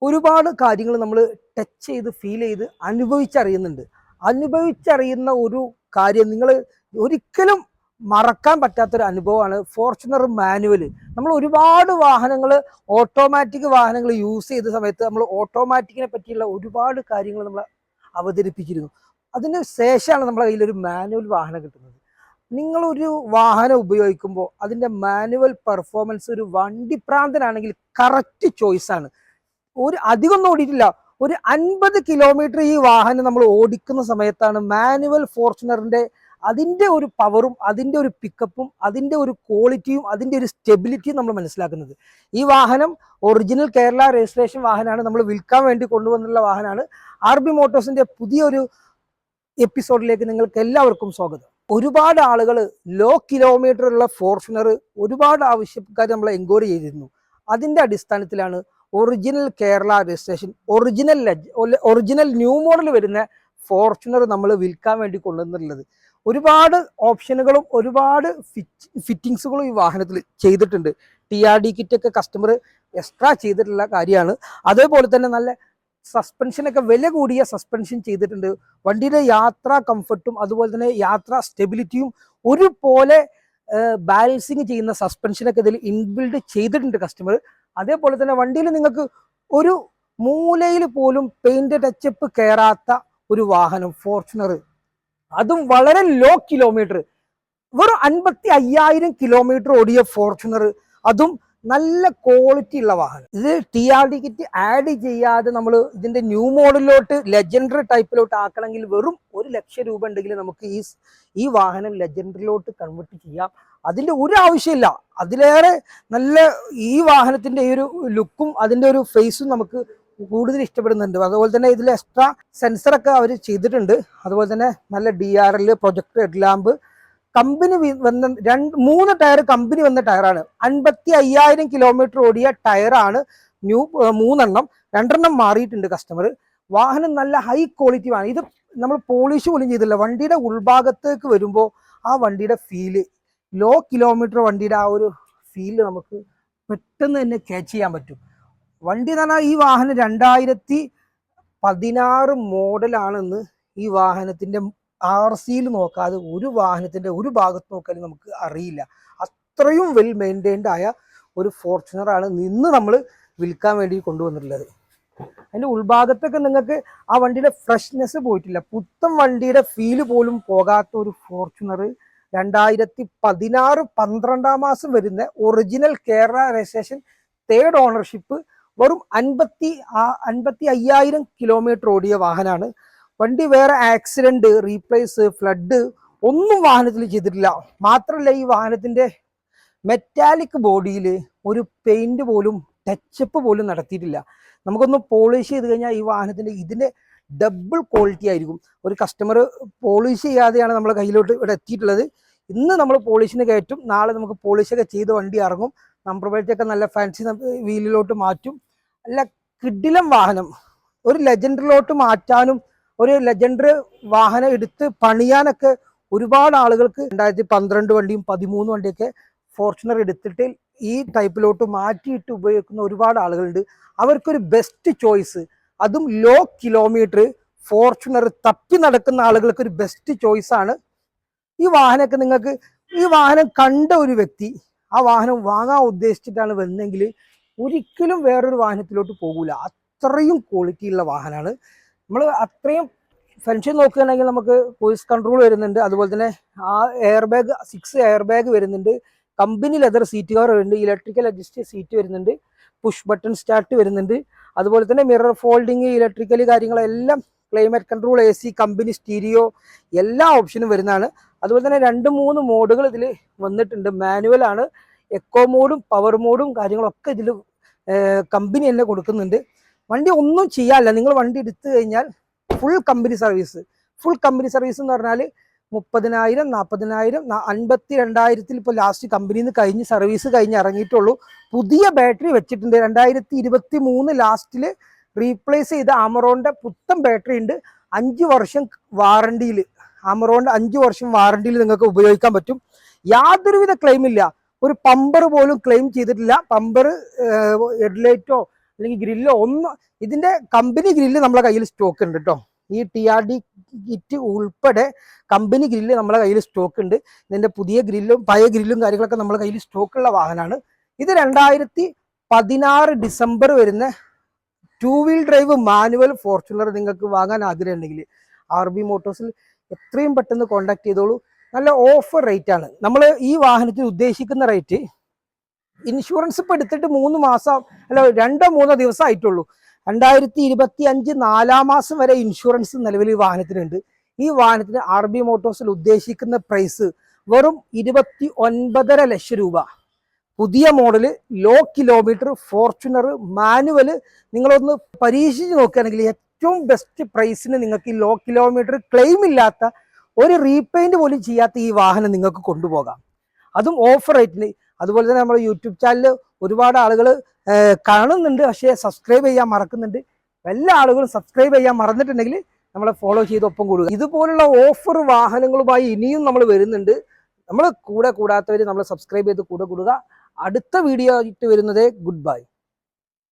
ഒരുപാട് കാര്യങ്ങൾ നമ്മൾ ടച്ച് ചെയ്ത് ഫീൽ ചെയ്ത് അനുഭവിച്ചറിയുന്ന ഒരു കാര്യം നിങ്ങൾ ഒരിക്കലും മറക്കാൻ പറ്റാത്തൊരു അനുഭവമാണ് ഫോർച്യൂണർ മാനുവൽ. നമ്മൾ ഒരുപാട് വാഹനങ്ങൾ, ഓട്ടോമാറ്റിക് വാഹനങ്ങൾ യൂസ് ചെയ്ത സമയത്ത് നമ്മൾ ഓട്ടോമാറ്റിക്കിനെ പറ്റിയുള്ള ഒരുപാട് കാര്യങ്ങൾ നമ്മൾ അവതരിപ്പിച്ചിരുന്നു. അതിന് ശേഷമാണ് നമ്മുടെ കയ്യിലൊരു മാനുവൽ വാഹനം കിട്ടുന്നത്. നിങ്ങളൊരു വാഹനം ഉപയോഗിക്കുമ്പോൾ അതിൻ്റെ മാനുവൽ പെർഫോമൻസ്, ഒരു വണ്ടിപ്രാന്തനാണെങ്കിൽ കറക്റ്റ് ചോയ്സാണ്. അധികം ഓടിയിട്ടില്ല, ഒരു 50 കിലോമീറ്റർ ഈ വാഹനം നമ്മൾ ഓടിക്കുന്ന സമയത്താണ് മാനുവൽ ഫോർച്യൂണറിന്റെ അതിൻ്റെ ഒരു പവറും അതിൻ്റെ ഒരു പിക്കപ്പും അതിൻ്റെ ഒരു ക്വാളിറ്റിയും അതിൻ്റെ ഒരു സ്റ്റെബിലിറ്റിയും നമ്മൾ മനസ്സിലാക്കുന്നത്. ഈ വാഹനം ഒറിജിനൽ കേരള രജിസ്ട്രേഷൻ വാഹനമാണ്. നമ്മൾ വിൽക്കാൻ വേണ്ടി കൊണ്ടുവന്നുള്ള വാഹനമാണ്. RB മോട്ടോഴ്സിന്റെ പുതിയൊരു എപ്പിസോഡിലേക്ക് നിങ്ങൾക്ക് എല്ലാവർക്കും സ്വാഗതം. ഒരുപാട് ആളുകൾ ലോ കിലോമീറ്റർ ഉള്ള ഫോർച്യൂണർ ഒരുപാട് ആവശ്യക്കാർ നമ്മളെ എൻക്വയറി ചെയ്തിരുന്നു. അതിൻ്റെ അടിസ്ഥാനത്തിലാണ് original Kerala registration, original new model വരുന്ന ഫോർച്യൂണർ നമ്മൾ വിൽക്കാൻ വേണ്ടി കൊണ്ടുവന്നിട്ടുള്ളത്. ഒരുപാട് ഓപ്ഷനുകളും ഒരുപാട് ഫിറ്റിങ്സുകളും ഈ വാഹനത്തിൽ ചെയ്തിട്ടുണ്ട്. TRD കിറ്റൊക്കെ കസ്റ്റമർ എക്സ്ട്രാ ചെയ്തിട്ടുള്ള കാര്യമാണ്. അതേപോലെ തന്നെ നല്ല സസ്പെൻഷനൊക്കെ വില കൂടിയ സസ്പെൻഷൻ ചെയ്തിട്ടുണ്ട്. വണ്ടിയുടെ യാത്രാ കംഫർട്ടും അതുപോലെ തന്നെ യാത്രാ സ്റ്റെബിലിറ്റിയും ഒരുപോലെ ബാലൻസിങ് ചെയ്യുന്ന സസ്പെൻഷനൊക്കെ ഇതിൽ ഇൻബിൽഡ് ചെയ്തിട്ടുണ്ട് കസ്റ്റമർ. അതേപോലെ തന്നെ വണ്ടിയിൽ നിങ്ങൾക്ക് ഒരു മൂലയിൽ പോലും പെയിന്റ് ടച്ചപ്പ് കയറാത്ത ഒരു വാഹനം ഫോർച്യൂണർ, അതും വളരെ ലോ കിലോമീറ്റർ, വെറും 55,000 കിലോമീറ്റർ ഓടിയ ഫോർച്യൂണർ, അതും നല്ല ക്വാളിറ്റി ഉള്ള വാഹനം. ഇത് TRD കിറ്റ് ആഡ് ചെയ്യാതെ നമ്മൾ ഇതിന്റെ ന്യൂ മോഡലിലോട്ട് ലെജൻഡറി ടൈപ്പിലോട്ട് ആക്കണമെങ്കിൽ വെറും 1,00,000 രൂപ ഉണ്ടെങ്കിൽ നമുക്ക് ഈ വാഹനം ലെജൻഡറിലോട്ട് കൺവേർട്ട് ചെയ്യാം. അതിന്റെ ഒരു ആവശ്യമില്ല. അതിലേറെ നല്ല ഈ വാഹനത്തിന്റെ ഈ ഒരു ലുക്കും അതിന്റെ ഒരു ഫേസും നമുക്ക് കൂടുതൽ ഇഷ്ടപ്പെടുന്നുണ്ട്. അതുപോലെ തന്നെ ഇതിൽ എക്സ്ട്രാ സെൻസറൊക്കെ അവർ ചെയ്തിട്ടുണ്ട്. അതുപോലെ തന്നെ നല്ല DRL, പ്രൊജക്ടർ ഹെഡ്ലാമ്പ്, കമ്പനി വന്ന 3 ടയർ കമ്പനി വന്ന ടയറാണ്. 55,000 കിലോമീറ്റർ ഓടിയ ടയറാണ്. 3 എണ്ണം, 2 എണ്ണം മാറിയിട്ടുണ്ട് കസ്റ്റമർ. വാഹനം നല്ല ഹൈ ക്വാളിറ്റി ആണ്. ഇത് നമ്മൾ പോളിഷ് പോലും ചെയ്തില്ല. വണ്ടിയുടെ ഉൾഭാഗത്തേക്ക് വരുമ്പോൾ ആ വണ്ടിയുടെ ഫീല്, ലോ കിലോമീറ്റർ വണ്ടിയുടെ ആ ഒരു ഫീല് നമുക്ക് പെട്ടെന്ന് തന്നെ ക്യാച്ച് ചെയ്യാൻ പറ്റും. വണ്ടി എന്ന് പറഞ്ഞാൽ ഈ വാഹനം 2016 മോഡലാണെന്ന് ഈ വാഹനത്തിന്റെ RCയിൽ നോക്കാതെ ഒരു വാഹനത്തിന്റെ ഒരു ഭാഗത്ത് നോക്കാനും നമുക്ക് അറിയില്ല. അത്രയും വെൽ മെയിൻറ്റൈൻഡ് ആയ ഒരു ഫോർച്യൂണറാണ് ഇന്ന് നമ്മൾ വിൽക്കാൻ വേണ്ടി കൊണ്ടുവന്നിട്ടുള്ളത്. അതിന്റെ ഉൾഭാഗത്തൊക്കെ നിങ്ങൾക്ക് ആ വണ്ടിയുടെ ഫ്രഷ്നെസ് പോയിട്ടില്ല. പുത്തൻ വണ്ടിയുടെ ഫീല് പോലും പോകാത്ത ഒരു ഫോർച്യൂണർ 2016 12-ാം മാസം വരുന്ന original Kerala registration, 3rd ownership, വെറും 55,000 കിലോമീറ്റർ ഓടിയ വാഹനമാണ്. വണ്ടി വേറെ ആക്സിഡന്റ്, റീപ്ലേസ്, ഫ്ലഡ് ഒന്നും വാഹനത്തിൽ ചെയ്തിട്ടില്ല. മാത്രമല്ല ഈ വാഹനത്തിന്റെ മെറ്റാലിക് ബോഡിയിൽ ഒരു പെയിന്റ് പോലും ടച്ചപ്പ് പോലും നടത്തിയിട്ടില്ല. നമുക്കൊന്ന് പോളിഷ് ചെയ്ത് കഴിഞ്ഞാൽ ഈ വാഹനത്തിന്റെ ഇതിന്റെ ഡബിൾ ക്വാളിറ്റി ആയിരിക്കും. ഒരു കസ്റ്റമർ പോളിഷ് ചെയ്യാതെയാണ് നമ്മളെ കയ്യിലോട്ട് ഇവിടെ എത്തിയിട്ടുള്ളത്. ഇന്ന് നമ്മൾ പോളിഷിന് കയറ്റും, നാളെ നമുക്ക് പോളിഷൊക്കെ ചെയ്ത് വണ്ടി ഇറങ്ങും. നമ്പർ പ്ലേറ്റൊക്കെ നല്ല ഫാൻസി വീലിലോട്ട് മാറ്റും. അല്ല കിഡിലം വാഹനം. ഒരു ലെജൻഡറിലോട്ട് മാറ്റാനും ഒരു ലെജൻഡറി വാഹനം എടുത്ത് പണിയാനൊക്കെ ഒരുപാട് ആളുകൾക്ക് 2012 വണ്ടിയും 13 വണ്ടിയൊക്കെ ഫോർച്യൂണർ എടുത്തിട്ട് ഈ ടൈപ്പിലോട്ട് മാറ്റിയിട്ട് ഉപയോഗിക്കുന്ന ഒരുപാട് ആളുകളുണ്ട്. അവർക്കൊരു ബെസ്റ്റ് ചോയ്സ്, അതും ലോ കിലോമീറ്റർ ഫോർച്യൂണർ തപ്പി നടക്കുന്ന ആളുകൾക്ക് ഒരു ബെസ്റ്റ് ചോയ്സ് ആണ് ഈ വാഹനമൊക്കെ. നിങ്ങൾക്ക് ഈ വാഹനം കണ്ട ഒരു വ്യക്തി ആ വാഹനം വാങ്ങാൻ ഉദ്ദേശിച്ചിട്ടാണ് വന്നെങ്കിൽ ഒരിക്കലും വേറൊരു വാഹനത്തിലോട്ട് പോകൂല. അത്രയും ക്വാളിറ്റി ഉള്ള വാഹനമാണ്. നമ്മൾ അത്രയും ഫംഗ്ഷൻ നോക്കുകയാണെങ്കിൽ നമുക്ക് വോയിസ് കൺട്രോൾ വരുന്നുണ്ട്. അതുപോലെ തന്നെ ആ എയർ ബാഗ്, 6 എയർ ബാഗ് വരുന്നുണ്ട്. കമ്പനി ലെതർ സീറ്റ് കവർ വരുന്നുണ്ട്. ഇലക്ട്രിക്കൽ അഡ്ജസ്റ്റ് സീറ്റ് വരുന്നുണ്ട്. പുഷ് ബട്ടൺ സ്റ്റാർട്ട് വരുന്നുണ്ട്. അതുപോലെ തന്നെ മിറർ ഫോൾഡിങ്, ഇലക്ട്രിക്കൽ കാര്യങ്ങളെല്ലാം, climate control, AC, company stereo, എല്ലാ ഓപ്ഷനും വരുന്നതാണ്. അതുപോലെ തന്നെ 2-3 മോഡുകൾ ഇതിൽ വന്നിട്ടുണ്ട്. മാനുവൽ ആണ്. എക്കോ മോഡും പവർ മോഡും കാര്യങ്ങളൊക്കെ ഇതിൽ കമ്പനി തന്നെ കൊടുക്കുന്നുണ്ട്. വണ്ടി ഒന്നും ചെയ്യാനില്ല. നിങ്ങൾ വണ്ടി എടുത്തു കഴിഞ്ഞാൽ ഫുൾ കമ്പനി സർവീസ് എന്ന് പറഞ്ഞാൽ 30,000, 40,000, 52,000 ഇപ്പോൾ ലാസ്റ്റ് കമ്പനിയിൽ നിന്ന് കഴിഞ്ഞ് സർവീസ് കഴിഞ്ഞ് ഇറങ്ങിയിട്ടുള്ളൂ. പുതിയ ബാറ്ററി വെച്ചിട്ടുണ്ട്. 2023 ലാസ്റ്റിൽ റീപ്ലേസ് ചെയ്ത ആമറോണിന്റെ പുത്തൻ ബാറ്ററി ഉണ്ട്. 5 വർഷം വാറണ്ടിയിൽ, ആമറോണിന്റെ 5 വർഷം വാറണ്ടിയിൽ നിങ്ങൾക്ക് ഉപയോഗിക്കാൻ പറ്റും. യാതൊരുവിധ ക്ലെയിം ഇല്ല. ഒരു പമ്പർ പോലും ക്ലെയിം ചെയ്തിട്ടില്ല. പമ്പർ, ഹെഡ്ലൈറ്റോ അല്ലെങ്കിൽ ഗ്രില്ലോ ഒന്നും, ഇതിന്റെ കമ്പനി ഗ്രില്ല് നമ്മളെ കയ്യിൽ സ്റ്റോക്ക് ഉണ്ട് കേട്ടോ. ഈ TRD കിറ്റ് ഉൾപ്പെടെ കമ്പനി ഗ്രില്ല് നമ്മളെ കയ്യിൽ സ്റ്റോക്ക് ഉണ്ട്. ഇതിന്റെ പുതിയ ഗ്രില്ലും പഴയ ഗ്രില്ലും കാര്യങ്ങളൊക്കെ നമ്മളെ കയ്യിൽ സ്റ്റോക്കുള്ള വാഹനമാണ് ഇത്. 2016 ഡിസംബർ വരുന്ന 2 വീൽ ഡ്രൈവ് മാനുവൽ ഫോർച്യൂണർ നിങ്ങൾക്ക് വാങ്ങാൻ ആഗ്രഹം ഉണ്ടെങ്കിൽ RB മോട്ടോഴ്സിൽ എത്രയും പെട്ടെന്ന് കോൺടാക്ട് ചെയ്തോളൂ. നല്ല ഓഫർ റേറ്റ് ആണ്. നമ്മൾ ഈ വാഹനത്തിന് ഉദ്ദേശിക്കുന്ന റേറ്റ്, ഇൻഷുറൻസ് ഇപ്പൊ എടുത്തിട്ട് 3 മാസം അല്ല 2-3 ദിവസം ആയിട്ടുള്ളൂ. 2025 4 മാസം വരെ ഇൻഷുറൻസ് നിലവിൽ ഈ വാഹനത്തിനുണ്ട്. ഈ വാഹനത്തിന് RB മോട്ടോഴ്സിൽ ഉദ്ദേശിക്കുന്ന പ്രൈസ് വെറും 29.5 ലക്ഷം രൂപ. പുതിയ model, low kilometre Fortuner manual നിങ്ങളൊന്ന് പരീക്ഷിച്ച് നോക്കുകയാണെങ്കിൽ ഏറ്റവും ബെസ്റ്റ് പ്രൈസിന് നിങ്ങൾക്ക് ഈ ലോ കിലോമീറ്റർ ക്ലെയിം ഇല്ലാത്ത, ഒരു റീപെയിന്റ് പോലും ചെയ്യാത്ത ഈ വാഹനം നിങ്ങൾക്ക് കൊണ്ടുപോകാം, അതും ഓഫർ റേറ്റിന്. അതുപോലെ തന്നെ നമ്മുടെ യൂട്യൂബ് ചാനൽ ഒരുപാട് ആളുകൾ കാണുന്നുണ്ട്, പക്ഷേ സബ്സ്ക്രൈബ് ചെയ്യാൻ മറക്കുന്നുണ്ട്. എല്ലാ ആളുകളും സബ്സ്ക്രൈബ് ചെയ്യാൻ മറന്നിട്ടുണ്ടെങ്കിൽ നമ്മളെ ഫോളോ ചെയ്ത് ഒപ്പം കൂടുക. ഇതുപോലുള്ള ഓഫർ വാഹനങ്ങളുമായി ഇനിയും നമ്മൾ വരുന്നുണ്ട്. നമ്മൾ കൂടാത്തവർ നമ്മൾ സബ്സ്ക്രൈബ് ചെയ്ത് കൂടെ കൂടുക. അടുത്ത വീഡിയോ ആയിട്ട് വരുന്നത് ഗുഡ് ബൈ.